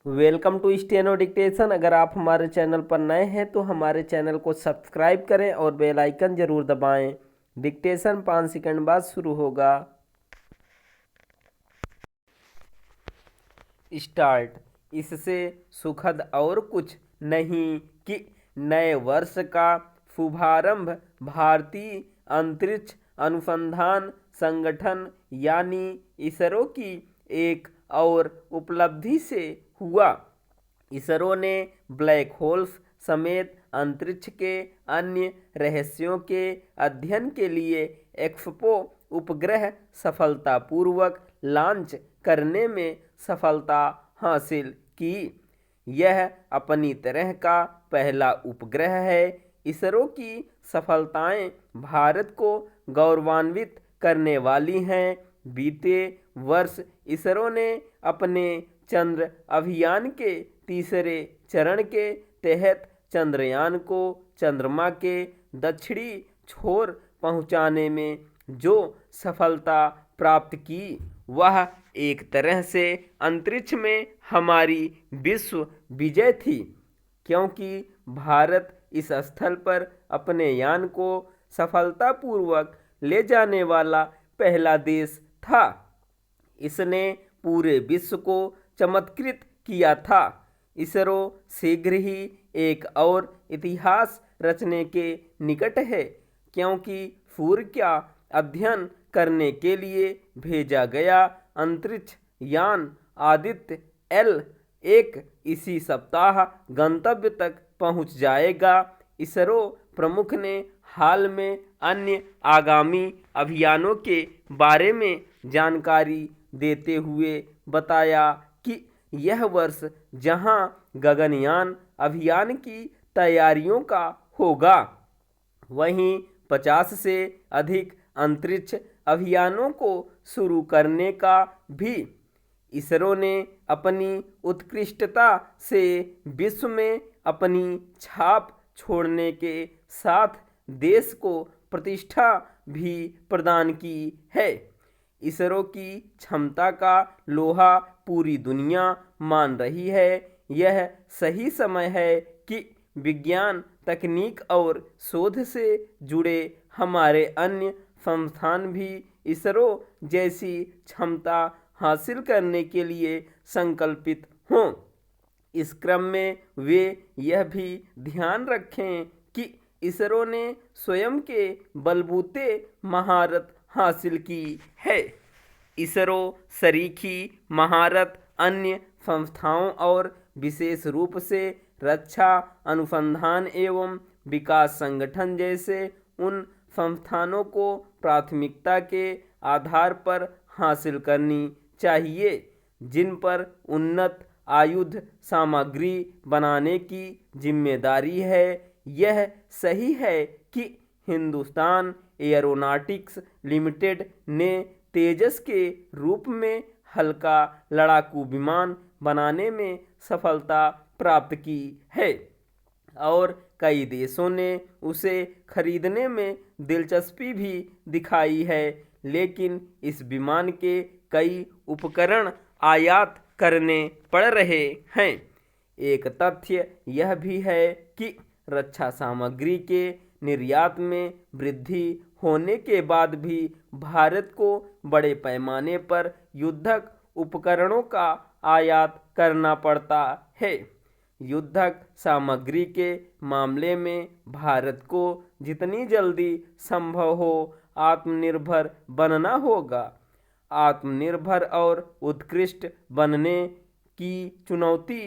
Welcome to steno dictation. अगर आप हमारे चैनल पर नए हैं तो हमारे चैनल को सब्सक्राइब करें और बेल आइकन जरूर दबाएं। डिक्टेशन 5 सेकंड बाद शुरू होगा। स्टार्ट। इससे सुखद और कुछ नहीं कि नए वर्ष का शुभारंभ भारतीय अंतरिक्ष अनुसंधान संगठन यानी इसरो की एक और उपलब्धि से हुआ। इसरो ने ब्लैक होल्स समेत अंतरिक्ष के अन्य रहस्यों के अध्ययन के लिए एक्सपो उपग्रह सफलतापूर्वक लॉन्च करने में सफलता हासिल की। यह अपनी तरह का पहला उपग्रह है। इसरो की सफलताएं भारत को गौरवान्वित करने वाली हैं। बीते वर्ष इसरो ने अपने चंद्र अभियान के तीसरे चरण के तहत चंद्रयान को चंद्रमा के दक्षिणी छोर पहुंचाने में जो सफलता प्राप्त की वह एक तरह से अंतरिक्ष में हमारी विश्व विजय थी, क्योंकि भारत इस स्थल पर अपने यान को सफलतापूर्वक ले जाने वाला पहला देश था। इसने पूरे विश्व को चमत्कृत किया था। इसरो शीघ्र ही एक और इतिहास रचने के निकट है, क्योंकि सूर्य का अध्ययन करने के लिए भेजा गया अंतरिक्ष यान आदित्य L1 इसी सप्ताह गंतव्य तक पहुंच जाएगा। इसरो प्रमुख ने हाल में अन्य आगामी अभियानों के बारे में जानकारी देते हुए बताया कि यह वर्ष जहां गगनयान अभियान की तैयारियों का होगा, वहीं 50 से अधिक अंतरिक्ष अभियानों को शुरू करने का भी। इसरो ने अपनी उत्कृष्टता से विश्व में अपनी छाप छोड़ने के साथ देश को प्रतिष्ठा भी प्रदान की है। इसरो की क्षमता का लोहा पूरी दुनिया मान रही है। यह सही समय है कि विज्ञान, तकनीक और शोध से जुड़े हमारे अन्य संस्थान भी इसरो जैसी क्षमता हासिल करने के लिए संकल्पित हों। इस क्रम में वे यह भी ध्यान रखें कि इसरो ने स्वयं के बलबूते महारत हासिल की है। इसरो शरीकी महारत अन्य संस्थाओं और विशेष रूप से रक्षा अनुसंधान एवं विकास संगठन जैसे उन संस्थानों को प्राथमिकता के आधार पर हासिल करनी चाहिए जिन पर उन्नत आयुध सामग्री बनाने की जिम्मेदारी है। यह सही है कि हिंदुस्तान एयरोनॉटिक्स लिमिटेड ने तेजस के रूप में हल्का लड़ाकू विमान बनाने में सफलता प्राप्त की है और कई देशों ने उसे खरीदने में दिलचस्पी भी दिखाई है, लेकिन इस विमान के कई उपकरण आयात करने पड़ रहे हैं। एक तथ्य यह भी है कि रक्षा सामग्री के निर्यात में वृद्धि होने के बाद भी भारत को बड़े पैमाने पर युद्धक उपकरणों का आयात करना पड़ता है। युद्धक सामग्री के मामले में भारत को जितनी जल्दी संभव हो आत्मनिर्भर बनना होगा। आत्मनिर्भर और उत्कृष्ट बनने की चुनौती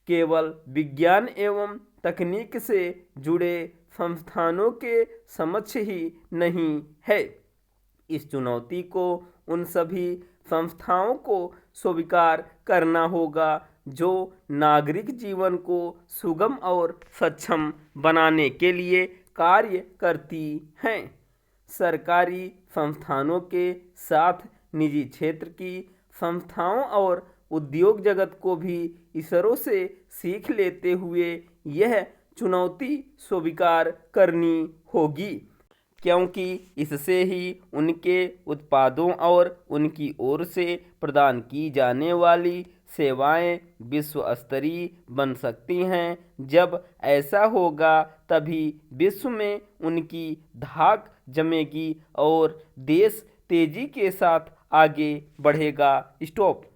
केवल विज्ञान एवं तकनीक से जुड़े संस्थानों के समक्ष ही नहीं है। इस चुनौती को उन सभी संस्थाओं को स्वीकार करना होगा जो नागरिक जीवन को सुगम और सक्षम बनाने के लिए कार्य करती हैं। सरकारी संस्थानों के साथ निजी क्षेत्र की संस्थाओं और उद्योग जगत को भी इसरो से सीख लेते हुए यह चुनौती स्वीकार करनी होगी, क्योंकि इससे ही उनके उत्पादों और उनकी ओर से प्रदान की जाने वाली सेवाएं विश्व स्तरीय बन सकती हैं। जब ऐसा होगा तभी विश्व में उनकी धाक जमेगी और देश तेजी के साथ आगे बढ़ेगा। स्टॉप।